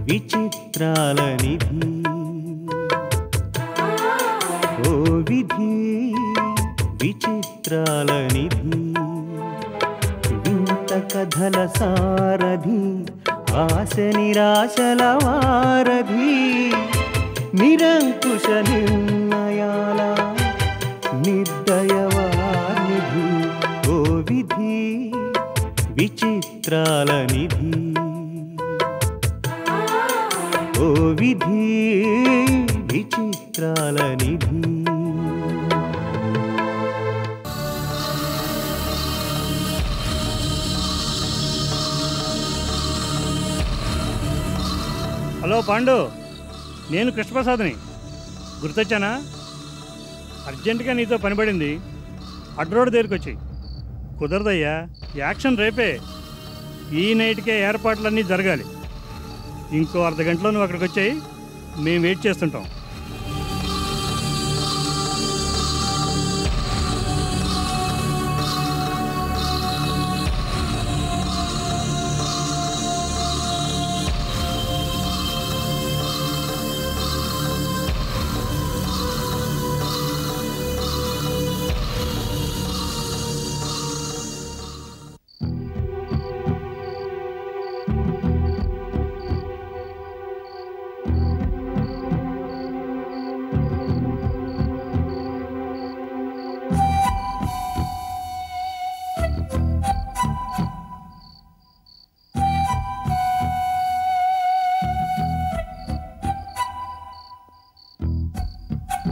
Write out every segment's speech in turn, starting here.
విచిత్రాల నిధి ఓ విధి విచిత్రాల నిధి వింత కథల సారథి ఆశ నిరాశల వారధి నిరంకుశ నిర్ణయాల నిర్దయవానిధి ఓ విధి విచిత్రాల నిధి ఓ విధి విచిత్రాల నిధి హలో పాండు, నేను కృష్ణప్రసాద్ని. గుర్తొచ్చానా? అర్జెంటుగా నీతో పనిపడింది. అడ్డు రోడ్డు దగ్గరికి వచ్చి. కుదరదయ్యా, యాక్షన్ రేపే. ఈ నైట్కే ఏర్పాట్లన్నీ జరగాలి. ఇంకో అర్ధగంటలో నువ్వు అక్కడికి వచ్చాయి, మేము వెయిట్ చేస్తుంటాం.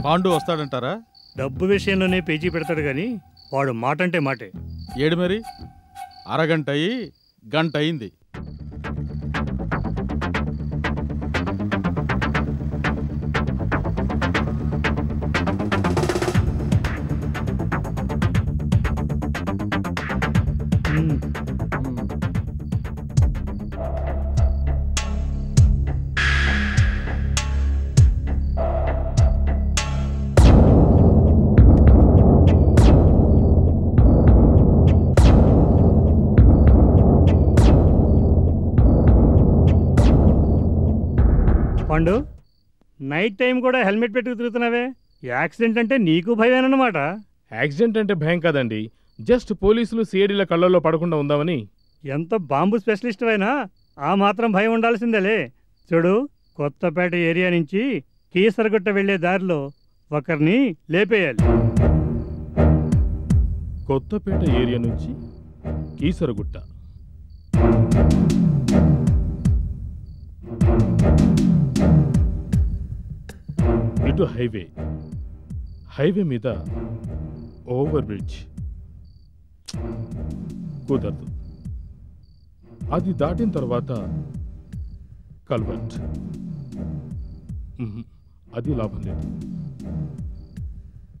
పాండు వస్తాడంటారా? డబ్బు విషయంలోనే పేచీ పెడతాడు కానీ వాడు మాట అంటే మాటే. ఏడు మరి, అరగంట అయ్యి గంట అయింది. పాండు, నైట్ టైం కూడా హెల్మెట్ పెట్టుకు తిరుగుతున్నావే, యాక్సిడెంట్ అంటే నీకు భయమేనమాట. యాక్సిడెంట్ అంటే భయం కాదండి, జస్ట్ పోలీసులు సిఐడీల కళ్ళల్లో పడకుండా ఉందామని. ఎంత బాంబు స్పెషలిస్ట్ అయినా ఆ మాత్రం భయం ఉండాల్సిందేలే. చూడు, కొత్తపేట ఏరియా నుంచి కీసరగుట్ట వెళ్లే దారిలో ఒకరిని లేపేయాలి. కొత్తపేట ఏరియా నుంచి కీసరగుట్ట. ఇటు హైవే మీద ఓవర్ బ్రిడ్జ్ కుదరదు. అది దాటిన తర్వాత కల్వర్ట్, అది లాభం లేదు.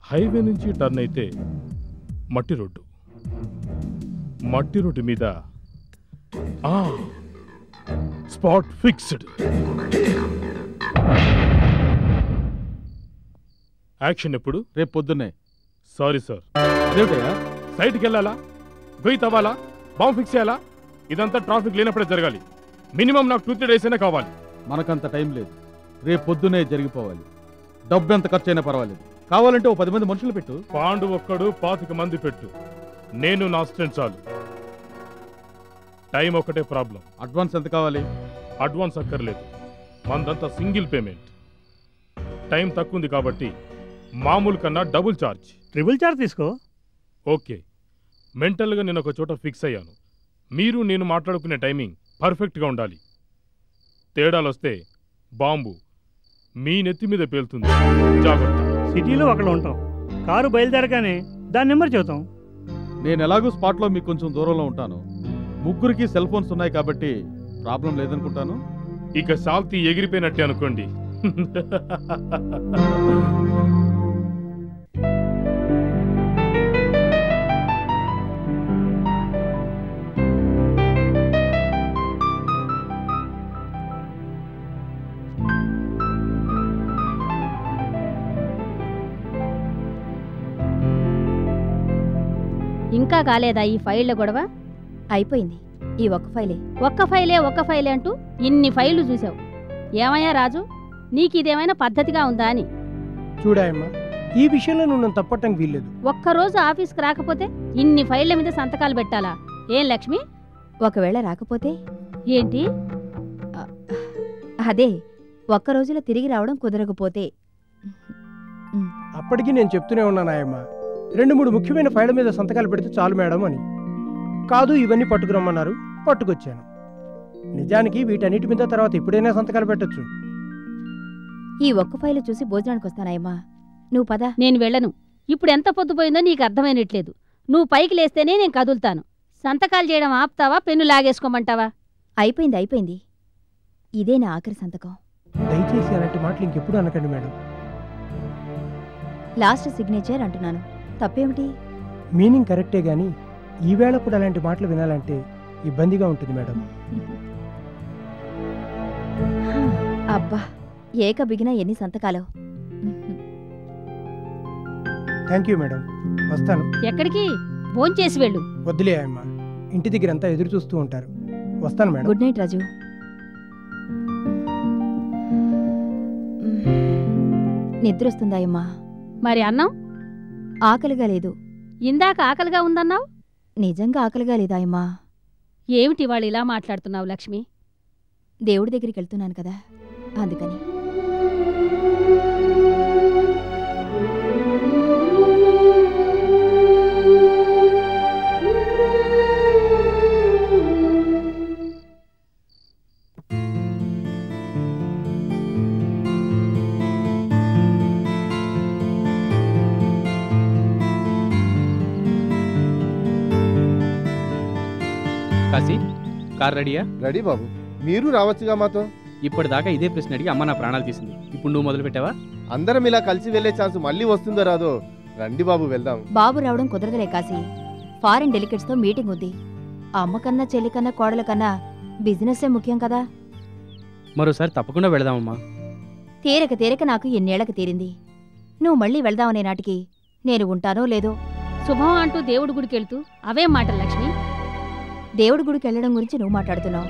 హైవే నుంచి టర్న్ అయితే మట్టి రోడ్డు మీద స్పాట్ ఫిక్స్డ్. యాక్షన్ ఎప్పుడు? రేపు పొద్దున్నే. Sorry sir. అదేమిటయ్యా, సైట్కి వెళ్ళాలా, గొయ్యి తవ్వాలా, బాంబు ఫిక్స్ చేయాలా? ఇదంతా ట్రాఫిక్ లేనప్పుడే జరగాలి. మినిమం నాకు 2-3 days అయినా కావాలి. మనకంత టైం లేదు. రేపు పొద్దున్నే జరిగిపోవాలి. డబ్బు ఎంత ఖర్చు అయినా పర్వాలేదు. కావాలంటే ఓ 10 మంది మనుషులు పెట్టు. పాండు ఒక్కడు 25 మంది పెట్టు. నేను నా స్టూడెంట్ చాలు. టైం ఒకటే ప్రాబ్లం. అడ్వాన్స్ ఎంత కావాలి? అడ్వాన్స్ అక్కర్లేదు, మందంతా సింగిల్ పేమెంట్. టైం తక్కువ ఉంది కాబట్టి మామూలు కన్నా డబుల్ ఛార్జ్. ట్రిపుల్ ఛార్జ్ తీసుకో. ఓకే. మెంటల్గా నేను ఒక చోట ఫిక్స్ అయ్యాను. మీరు నేను మాట్లాడుకునే టైమింగ్ పర్ఫెక్ట్గా ఉండాలి. తేడాలు వస్తే బాంబు మీ నెత్తి మీద పేలుతుంది. జాగ్రత్త. సిటీలో అక్కడ ఉంటాం, కారు బయలుదేరగానే దాని నెంబర్ చెబుతాం. నేను ఎలాగో స్పాట్లో మీకు కొంచెం దూరంలో ఉంటాను. ముగ్గురికి సెల్ ఫోన్స్ ఉన్నాయి కాబట్టి ప్రాబ్లం లేదనుకుంటాను. ఇక సాల్తీ ఎగిరిపోయినట్టే అనుకోండి. ఇంకా కాలేదా ఈ ఫైళ్ళ గొడవ? అయిపోయింది. ఈ ఒక్క ఫైలే అంటూ ఇన్ని ఫైళ్లు చూసావు. ఏమయ్యా రాజు, నీకిదేమైనా పద్ధతిగా ఉందా అని. చూడాయమ్మా, ఈ విషయంలో నువ్వు నన్ను తప్పట్టడానికి వీల్లేదు. ఒక్కరోజు ఆఫీస్కి రాకపోతే ఇన్ని ఫైళ్ల మీద సంతకాలు పెట్టాలా? ఏం లక్ష్మి? ఒకవేళ రాకపోతే ఏంటి? అదే ఒక్క రోజులో తిరిగి రావడం కుదరకపోతే. అప్పటికి నేను చెప్తూనే ఉన్నానాయమ్మ, 2-3 ముఖ్యమైన ఫైళ్ళ మీద సంతకాలు పెడితే చాలు మేడం అని. కాదు, ఇవన్నీ పట్టుకురమ్మన్నారు, పట్టుకొచ్చాను. నిజానికి వీటన్నిటి మీద తర్వాత ఎప్పుడైనా సంతకాలు పెట్టొచ్చు. ఈ ఒక్క ఫైలు చూసి భోజనానికి వస్తానాయమ్మా, నువ్వు పద. నేను వెళ్ళను. ఇప్పుడు ఎంత పొద్దుపోయిందో నీకు అర్థమైనట్లేదు. నువ్వు పైకి లేస్తేనే నేను కదులుతాను. సంతకాలు చేయడం ఆపుతావా, పెన్ను లాగేసుకోమంటావా? అయిపోయింది. ఇదే నా ఆఖరి సంతకం. దయచేసి అలాంటి మాటలు ఇంకెప్పుడు అనకండి మేడం. లాస్ట్ సిగ్నేచర్ అంటున్నాను, తప్పేమిటి? మీనింగ్ కరెక్టే గాని ఈవేళ కూడా అలాంటి మాటలు వినాలంటే ఇబ్బందిగా ఉంటుంది మేడం. అబ్బా, ఏక బిగిన ఎన్ని సంతకాలు. థ్యాంక్ యూ మేడం, వస్తాను. ఎక్కడికి? భోంచేసి వెళ్ళు. వద్దులే అమ్మ, ఇంటి దగ్గర అంతా ఎదురు చూస్తూ ఉంటారు. వస్తాను మేడం. గుడ్ నైట్ రాజు. నిద్రొస్తుందాయమ్మా? మరి అన్నం? ఆకలిగా లేదు. ఇందాక ఆకలిగా ఉందన్నావు. నిజంగా ఆకలిగా లేదాయమ్మా? ఏమిటి వాళ్ళు ఇలా మాట్లాడుతున్నావు లక్ష్మి? దేవుడి దగ్గరికి వెళ్తున్నాను కదా, అందుకని. కాశీ, కార్ రెడీయా? రెడీ బాబు, మీరు రావచ్చుగా మాతో. ఇప్పటిదాకా ఇదే ప్రశ్న అడిగి అమ్మ నా ప్రాణాలు తీసింది. ఇప్పుడు నువ్వు మొదలు పెట్టావా? అందరం ఇలా కలిసి వెళ్లే ఛాన్స్ మళ్ళీ వస్తుందో రాదో. రండి బాబు, వెళ్దాం. బాబు రావడం కుదరదులే కాశీ. ఫారిన్ డెలికేట్స్తో మీటింగ్ ఉంది. అమ్మ కన్నా, చెల్లి కన్నా, కోడల కన్నా బిజినెస్సే ముఖ్యం కదా. మరోసారి తప్పకుండా వెళదామమ్మా. తీరక నాకు ఎన్నేళ్లకు తీరింది. నువ్వు మళ్ళీ వెళ్దామనే నాటికి నేను ఉంటానో లేదో. శుభం అంటూ దేవుడి గుడికెళ్తూ అవేం మాటలు లక్ష్మి? దేవుడి గుడికి వెళ్ళడం గురించి నువ్వు మాట్లాడుతున్నావు,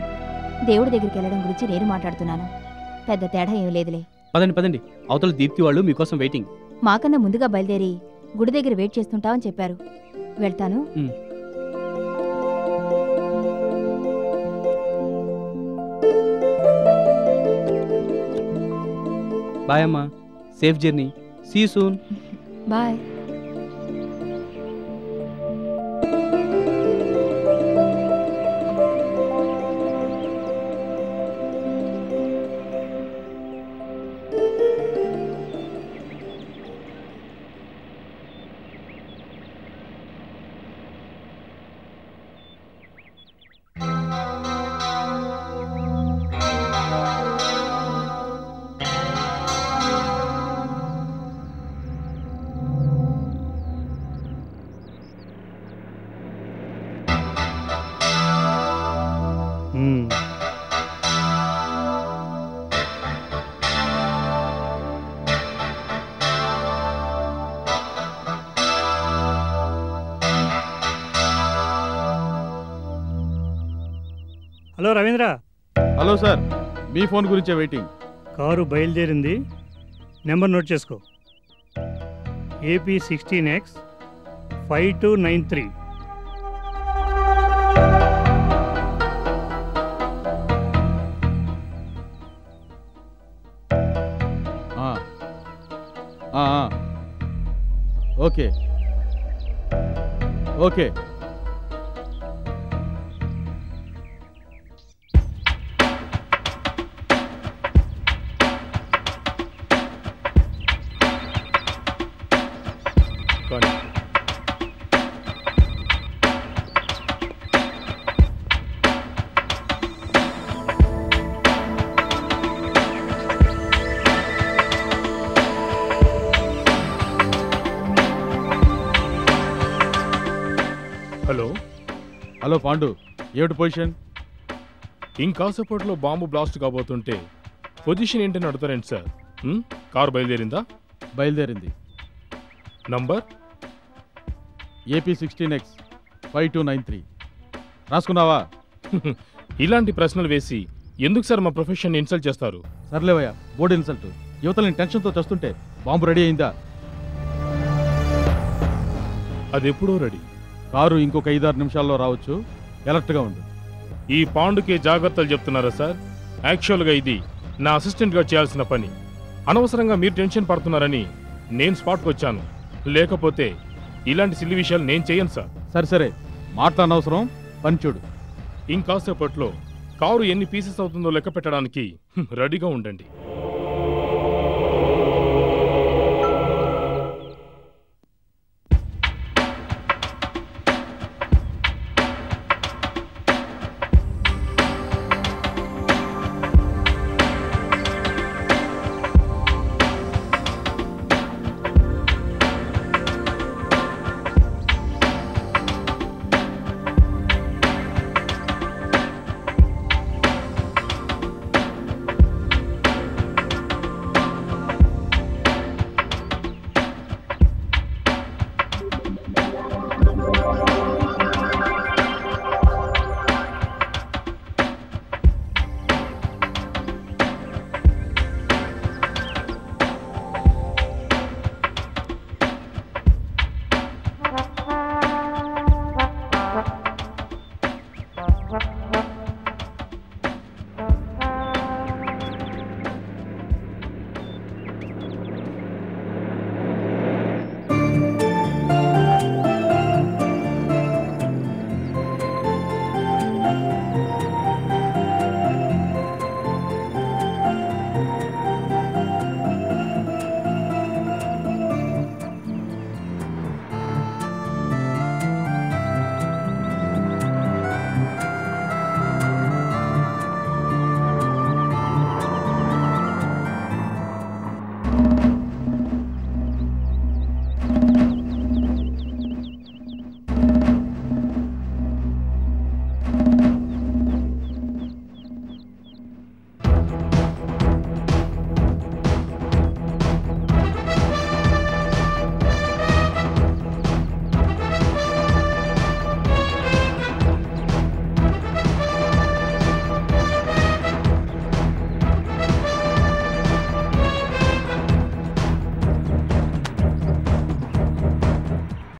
దేవుడి దగ్గరికి వెళ్ళడం గురించి నేను మాట్లాడుతున్నాను. పెద్ద తేడా ఏం లేదులే. పదండి, అవతల దీప్తి వాళ్ళు మీకోసం వెయిటింగ్. మాకన్నా ముందుగా బయలుదేరి గుడి దగ్గర వెయిట్ చేస్తుంటావని చెప్పారు. వెళ్తాను. బాయ్ అమ్మా, safe journey, see you soon. Bye. Hello Ravindra. Hello sir, మీ ఫోన్ గురించే వెయిటింగ్. కారు బయలుదేరింది, నెంబర్ నోట్ చేసుకో. AP16X 5293. Okay okay. Hello Pandu, ఏమిటి పొజిషన్? ఇంకాసేపట్లో బాంబు బ్లాస్ట్ కాబోతుంటే పొజిషన్ ఏంటని అడుగుతారేంటి సార్? కారు బయలుదేరిందా? బయలుదేరింది. Number AP16X 5293. రాసుకున్నావా? ఇలాంటి ప్రశ్నలు వేసి ఎందుకు సార్ మా ప్రొఫెషన్ ఇన్సల్ట్ చేస్తారు? సర్లేవయ్యా, బోర్డు ఇన్సల్ట్. యువతలని టెన్షన్తో చేస్తుంటే బాంబు రెడీ అయిందా? అది ఎప్పుడో రెడీ. కారు ఇంకొక 5-6 నిమిషాల్లో రావచ్చు. అలర్ట్గా ఉండు. ఈ పాండుకే జాగ్రత్తలు చెప్తున్నారా సార్? యాక్చువల్గా ఇది నా అసిస్టెంట్గా చేయాల్సిన పని. అనవసరంగా మీరు టెన్షన్ పడుతున్నారని నేను స్పాట్కి వచ్చాను. లేకపోతే ఇలాంటి సిల్లి విషయాలు నేను చేయను సార్. సరే మాట్లాడనవసరం, పని చూడు. ఇంకాసేపట్లో కారు ఎన్ని పీసెస్ అవుతుందో లెక్క పెట్టడానికి రెడీగా ఉండండి.